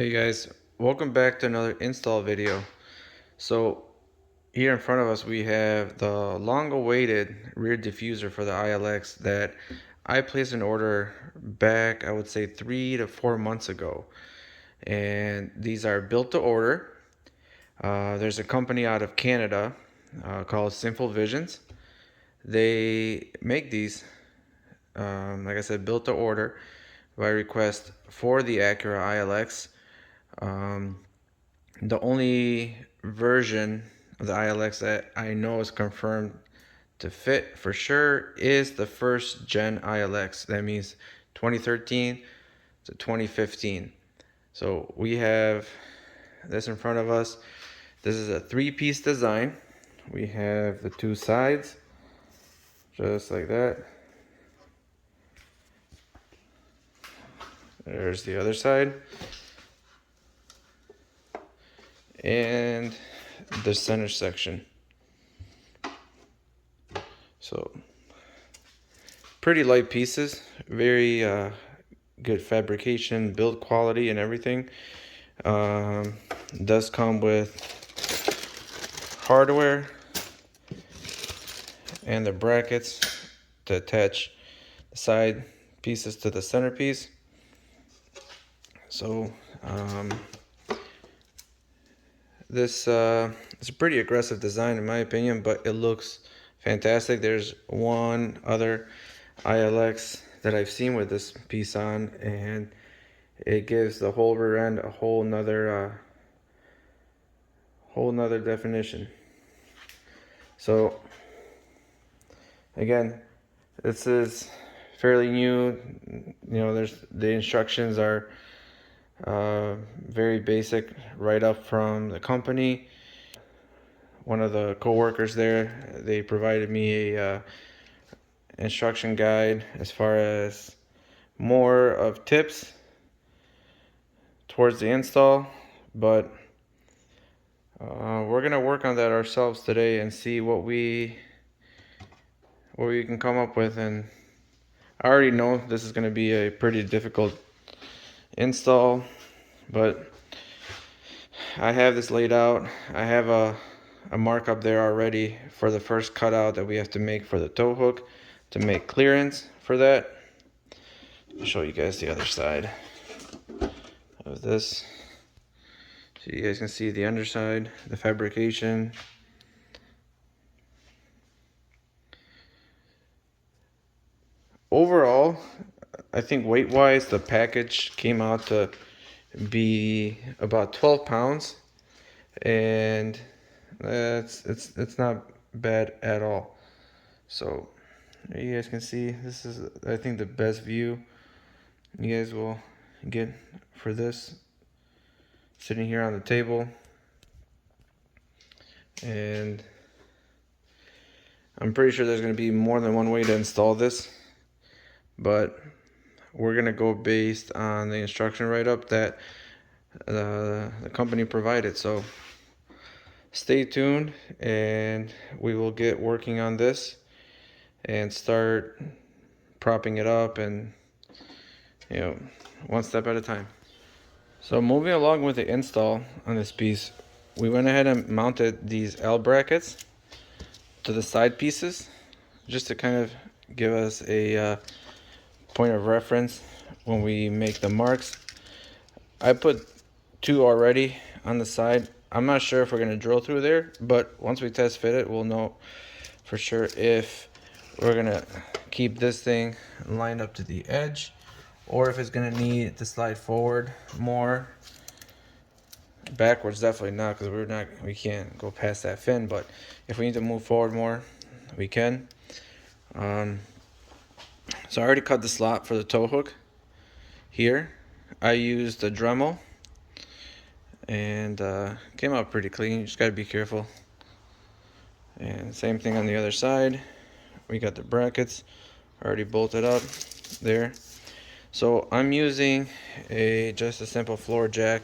Hey guys, welcome back to another install video. So here in front of us we have the long-awaited rear diffuser for the ILX that I placed an order back, I would say 3 to 4 months ago. And these are built to order. There's a company out of Canada called Sinful. They make these, like I said, built to order by request for the Acura ILX. The only version of the ILX that I know is confirmed to fit for sure is the first gen ILX. That means 2013 to 2015. So we have this in front of us. This is a three-piece design. We have the two sides, just like that. There's the other side. And the center section. So pretty light pieces, very good fabrication, build quality and everything. Does come with hardware and the brackets to attach the side pieces to the centerpiece. So this is a pretty aggressive design in my opinion, but it looks fantastic. There's one other ILX that I've seen with this piece on, and it gives the whole rear end a whole nother definition. So again, this is fairly new. You know, the instructions are very basic right up from the company. One of the co-workers there, they provided me a instruction guide as far as more of tips towards the install, but we're gonna work on that ourselves today and see what we can come up with. And I already know this is gonna be a pretty difficult install, but I have this laid out. I have a markup there already for the first cutout that we have to make for the tow hook to make clearance for that. I'll show you guys the other side of this so you guys can see the underside, the fabrication. Overall, I think weight wise the package came out to be about 12 pounds, and it's not bad at all. So you guys can see this is, I think, the best view you guys will get for this, sitting here on the table. And I'm pretty sure there's going to be more than one way to install this, but we're going to go based on the instruction write-up that the company provided. So stay tuned and we will get working on this and start propping it up, and you know, one step at a time. So moving along with the install on this piece, we went ahead and mounted these L brackets to the side pieces just to kind of give us a point of reference when we make the marks. I put two already on the side. I'm not sure if we're going to drill through there, but once we test fit it, we'll know for sure if we're going to keep this thing lined up to the edge or if it's going to need to slide forward more. Backwards definitely not, because we can't go past that fin, but if we need to move forward more, we can. So I already cut the slot for the tow hook here. I used a Dremel and came out pretty clean. You just gotta be careful. And same thing on the other side. We got the brackets already bolted up there. So I'm using just a simple floor jack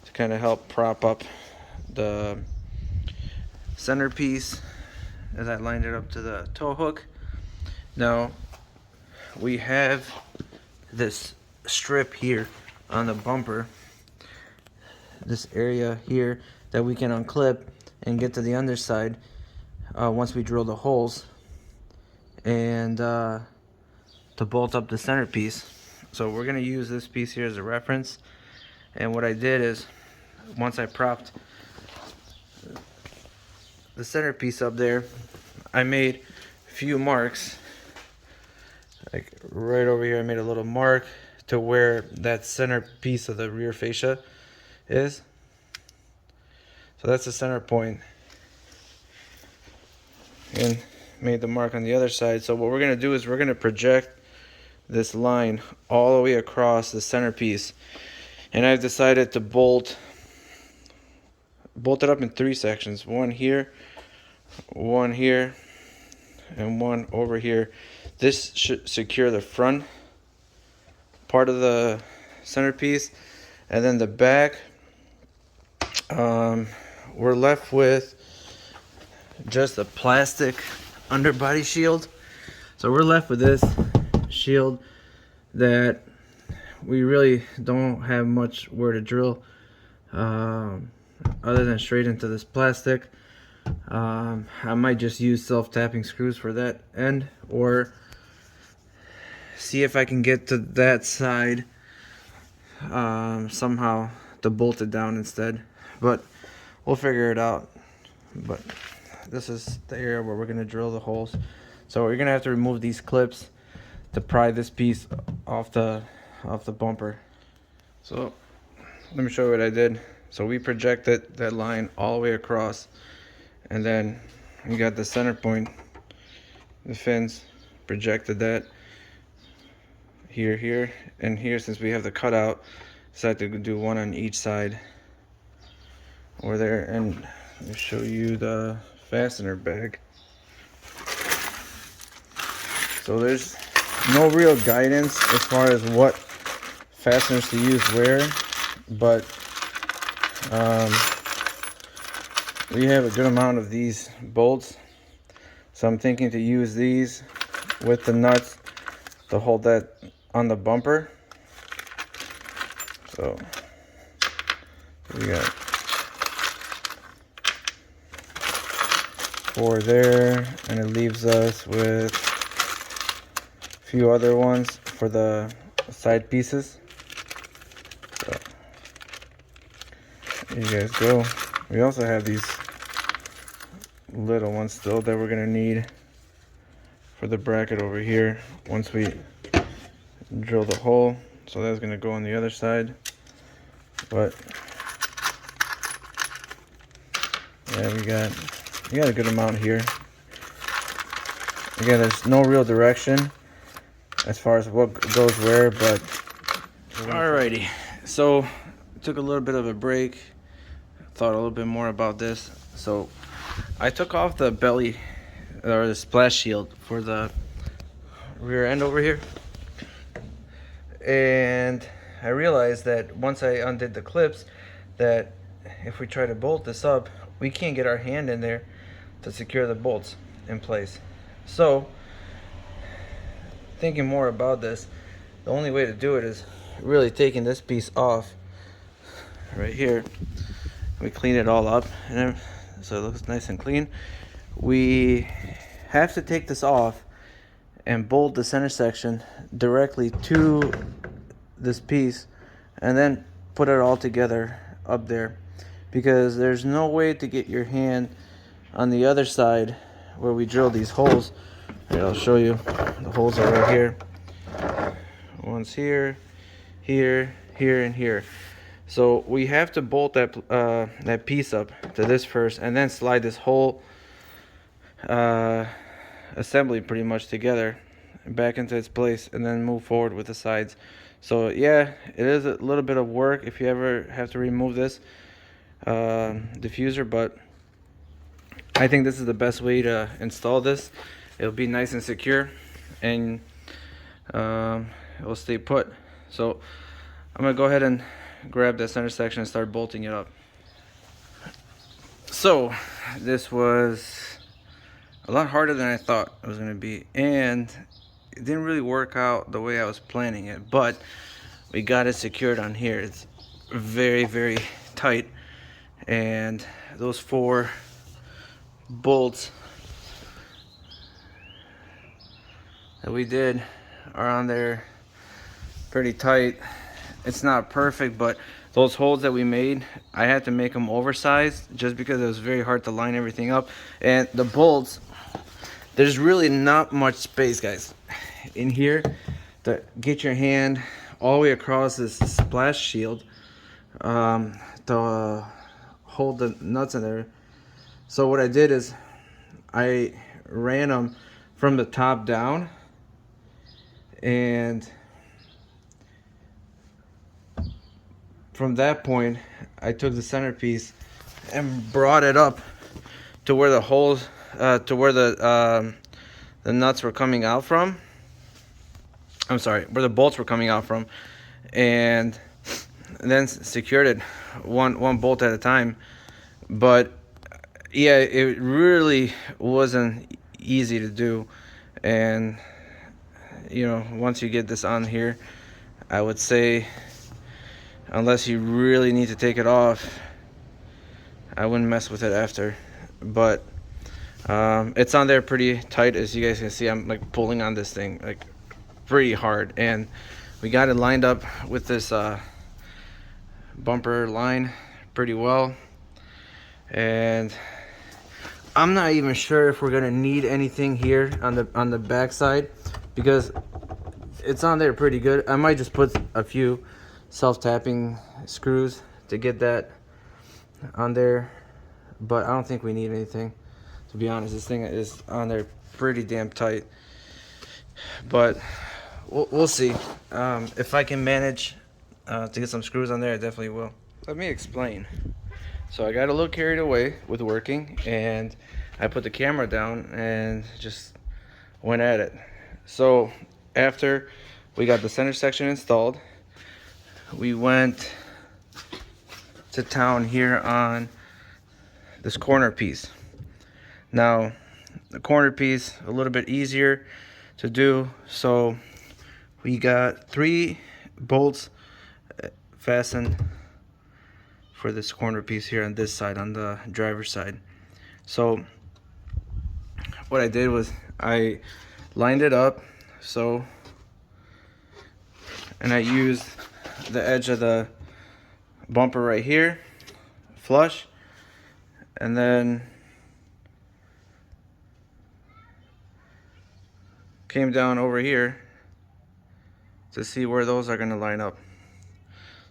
to kind of help prop up the centerpiece as I lined it up to the tow hook. Now we have this strip here on the bumper this area here that we can unclip and get to the underside once we drill the holes, and to bolt up the centerpiece. So we're gonna use this piece here as a reference. And what I did is, once I propped the centerpiece up there, I made a few marks. Like right over here, I made a little mark to where that center piece of the rear fascia is. So that's the center point. And made the mark on the other side. So what we're going to do is we're going to project this line all the way across the centerpiece. And I've decided to bolt it up in 3 sections. One here, and one over here. This should secure the front part of the centerpiece, and then the back, we're left with just a plastic underbody shield. So we're left with this shield that we really don't have much where to drill other than straight into this plastic. I might just use self-tapping screws for that end, or see if I can get to that side somehow to bolt it down instead, but we'll figure it out. But this is the area where we're going to drill the holes. So we're going to have to remove these clips to pry this piece off the bumper. So let me show you what I did. So we projected that line all the way across, and then we got the center point, the fins, projected that here, and here. Since we have the cutout, decided to do one on each side over there. And let me show you the fastener bag. So there's no real guidance as far as what fasteners to use where, but we have a good amount of these bolts, so I'm thinking to use these with the nuts to hold that on the bumper. So we got 4 there, and it leaves us with a few other ones for the side pieces. So there you guys go. We also have these little ones still that we're gonna need for the bracket over here once we drill the hole. So that's gonna go on the other side. But yeah, we got a good amount here. Again, there's no real direction as far as what goes where, but alrighty. So took a little bit of a break, thought a little bit more about this. So I took off the belly, or the splash shield for the rear end over here, and I realized that once I undid the clips, that if we try to bolt this up, we can't get our hand in there to secure the bolts in place. So thinking more about this, the only way to do it is really taking this piece off right here. We clean it all up, and so it looks nice and clean. We have to take this off and bolt the center section directly to this piece, and then put it all together up there, because there's no way to get your hand on the other side where we drill these holes. Here, I'll show you. The holes are right here. One's here, here, here, and here. So we have to bolt that piece up to this first, and then slide this whole assembly pretty much together back into its place, and then move forward with the sides. So yeah, it is a little bit of work if you ever have to remove this diffuser, but I think this is the best way to install this. It'll be nice and secure, and it will stay put. So I'm gonna go ahead and grab that center section and start bolting it up. So this was a lot harder than I thought it was gonna be, and it didn't really work out the way I was planning it, but we got it secured on here. It's very, very tight, and those 4 bolts that we did are on there pretty tight. It's not perfect, but those holes that we made, I had to make them oversized just because it was very hard to line everything up. And the bolts, there's really not much space, guys, in here to get your hand all the way across this splash shield to hold the nuts in there. So what I did is I ran them from the top down, and from that point I took the centerpiece and brought it up to where the holes to where the nuts were coming out from. I'm sorry, where the bolts were coming out from, and then secured it one bolt at a time. But yeah, it really wasn't easy to do. And you know, once you get this on here, I would say, unless you really need to take it off, I wouldn't mess with it after. But it's on there pretty tight, as you guys can see. I'm like pulling on this thing like pretty hard, and we got it lined up with this bumper line pretty well. And I'm not even sure if we're gonna need anything here on the back side, because it's on there pretty good. I might just put a few self-tapping screws to get that on there, but I don't think we need anything, to be honest. This thing is on there pretty damn tight, but we'll see. If I can manage to get some screws on there, I definitely will. Let me explain. So I got a little carried away with working, and I put the camera down and just went at it. So after we got the center section installed, we went to town here on this corner piece. Now the corner piece a little bit easier to do, so we got 3 bolts fastened for this corner piece here on this side, on the driver's side. So what I did was I lined it up so, and I used the edge of the bumper right here flush, and then came down over here to see where those are going to line up.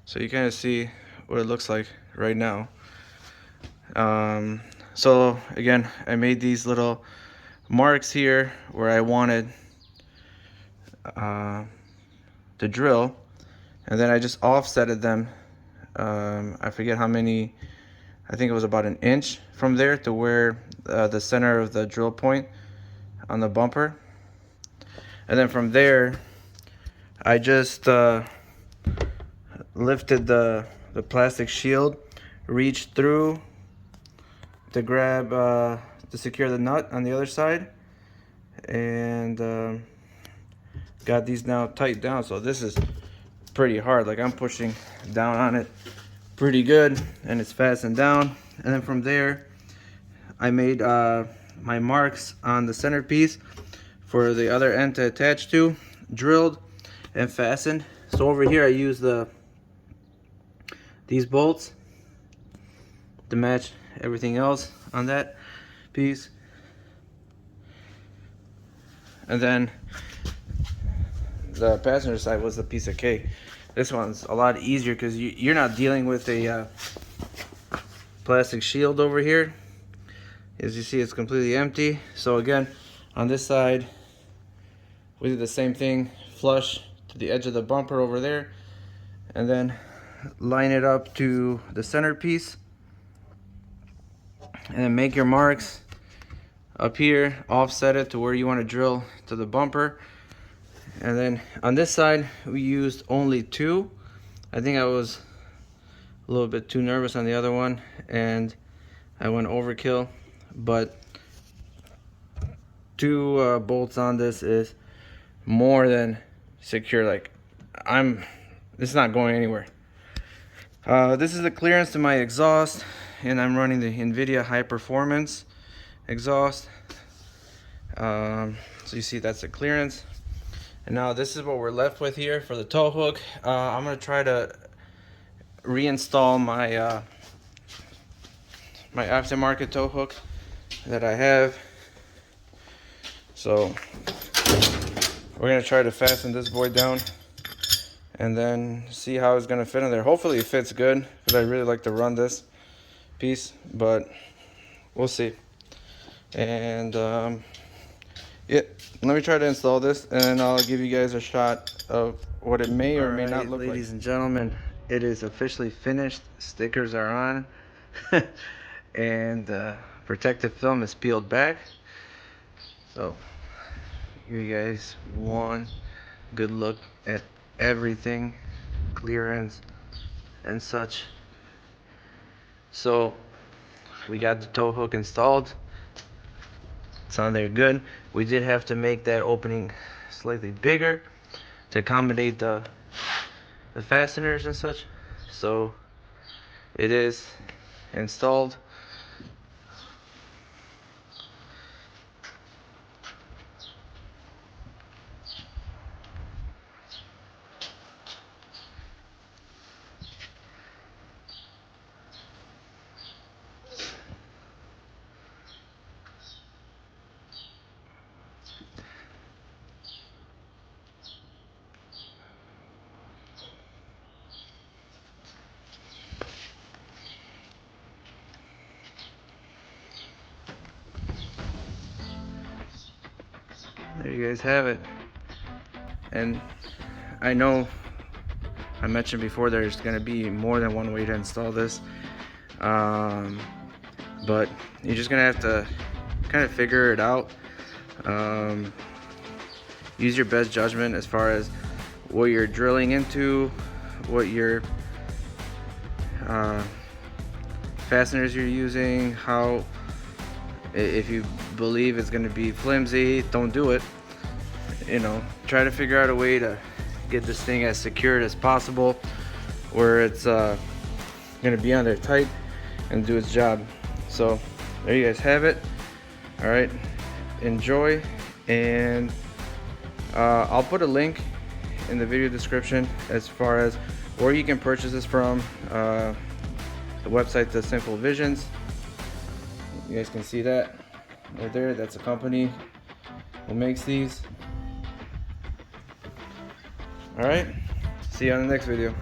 So you kind of see what it looks like right now. So again, I made these little marks here where I wanted to drill, and then I just offsetted them. I forget how many, I think it was about 1 inch from there to where the center of the drill point on the bumper. And then from there I just lifted the plastic shield, reached through to grab to secure the nut on the other side, and got these now tight down. So this is pretty hard, like I'm pushing down on it pretty good, and it's fastened down. And then from there I made my marks on the centerpiece for the other end to attach to, drilled and fastened. So over here I use these bolts to match everything else on that piece. And then the passenger side was a piece of cake. This one's a lot easier because you're not dealing with a plastic shield over here. As you see, it's completely empty. So again, on this side we did the same thing, flush to the edge of the bumper over there, and then line it up to the centerpiece, and then make your marks up here, offset it to where you want to drill to the bumper. And then on this side we used only 2. I think I was a little bit too nervous on the other one and I went overkill, but 2 bolts on this is more than secure. Like, it's not going anywhere. This is the clearance to my exhaust, and I'm running the NVIDIA high performance exhaust. So you see that's the clearance. And now this is what we're left with here for the tow hook. I'm gonna try to reinstall my my aftermarket tow hook that I have. So we're gonna try to fasten this boy down and then see how it's gonna fit in there. Hopefully it fits good, because I really like to run this piece, but we'll see. And yeah, let me try to install this, and I'll give you guys a shot of what it may or may not look like. Ladies and gentlemen, it is officially finished. Stickers are on and protective film is peeled back. So give you guys one good look at everything, clearance and such. So we got the tow hook installed. It's on there good. We did have to make that opening slightly bigger to accommodate the fasteners and such. So it is installed. There you guys have it. And I know I mentioned before there's going to be more than one way to install this, but you're just going to have to kind of figure it out. Use your best judgment as far as what you're drilling into, what your fasteners you're using, how, if you believe it's going to be flimsy, don't do it. You know, try to figure out a way to get this thing as secured as possible, where it's going to be on there tight and do its job. So there you guys have it. All right, enjoy, and I'll put a link in the video description as far as where you can purchase this from. The website, the Sinful Visions. You guys can see that right there. That's a company who makes these. All right, see you on the next video.